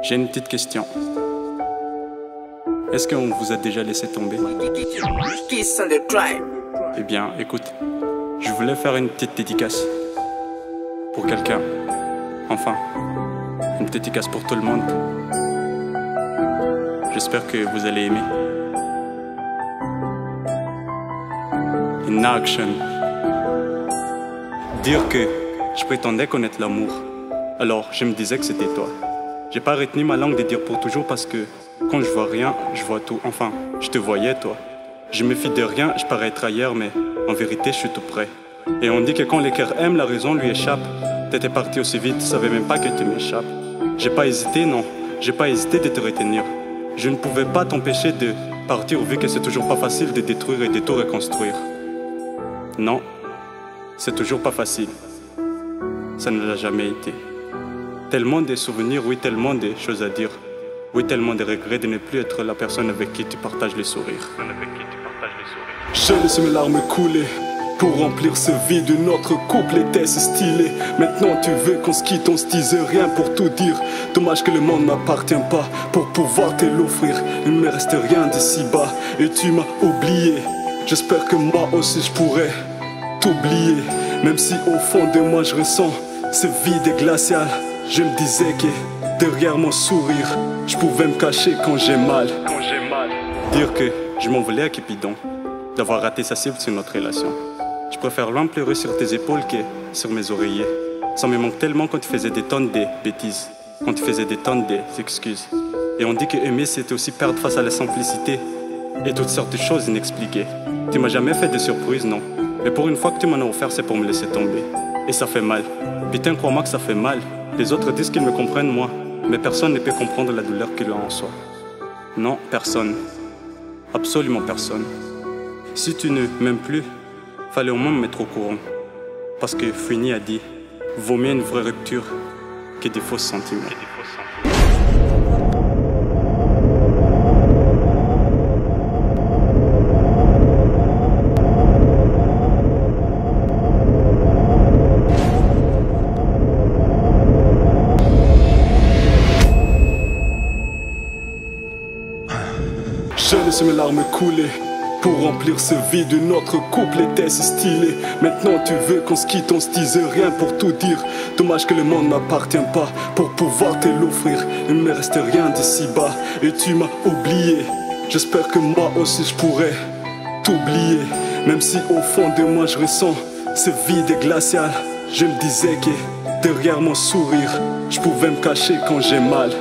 J'ai une petite question. Est-ce qu'on vous a déjà laissé tomber? Eh bien, écoute, je voulais faire une petite dédicace pour quelqu'un. Enfin, une dédicace pour tout le monde. J'espère que vous allez aimer. In action. Dire que je prétendais connaître l'amour, alors je me disais que c'était toi. J'ai pas retenu ma langue de dire pour toujours parce que quand je vois rien, je vois tout. Enfin, je te voyais toi. Je me fie de rien, je parais être ailleurs, mais en vérité je suis tout près. Et on dit que quand le cœur aime, la raison lui échappe. T'étais parti aussi vite, tu savais même pas que tu m'échappes. J'ai pas hésité, non, j'ai pas hésité de te retenir. Je ne pouvais pas t'empêcher de partir vu que c'est toujours pas facile de détruire et de tout reconstruire. Non, c'est toujours pas facile. Ça ne l'a jamais été. Tellement de souvenirs, oui, tellement de choses à dire. Oui, tellement de regrets de ne plus être la personne avec qui tu partages les sourires. Je laisse mes larmes couler pour remplir ce vide. Notre couple était si stylé. Maintenant tu veux qu'on se quitte, on se dise rien pour tout dire. Dommage que le monde m'appartient pas pour pouvoir te l'offrir. Il ne me reste rien d'ici bas et tu m'as oublié. J'espère que moi aussi je pourrais t'oublier. Même si au fond de moi je ressens ce vide glacial. Je me disais que derrière mon sourire je pouvais me cacher quand j'ai mal. Dire que je m'en voulais à Cupidon d'avoir raté sa cible sur notre relation. Je préfère loin pleurer sur tes épaules que sur mes oreillers. Ça me manque tellement quand tu faisais des tonnes de bêtises, quand tu faisais des tonnes d'excuses. Et on dit que aimer c'était aussi perdre face à la simplicité et toutes sortes de choses inexpliquées. Tu m'as jamais fait de surprise, non. Mais pour une fois que tu m'en as offert, c'est pour me laisser tomber. Et ça fait mal. Putain, crois-moi que ça fait mal. Les autres disent qu'ils me comprennent, moi. Mais personne ne peut comprendre la douleur qu'il a en soi. Non, personne. Absolument personne. Si tu ne m'aimes plus, fallait au moins me mettre au courant. Parce que Fini a dit, vaut mieux une vraie rupture que des faux sentiments. Je laisse mes larmes couler pour remplir ce vide. Notre couple était si stylé. Maintenant tu veux qu'on se quitte, on se dise rien pour tout dire. Dommage que le monde m'appartient pas pour pouvoir te l'offrir. Il ne me reste rien d'ici bas et tu m'as oublié. J'espère que moi aussi je pourrais t'oublier. Même si au fond de moi je ressens ce vide glacial. Je me disais que derrière mon sourire je pouvais me cacher quand j'ai mal.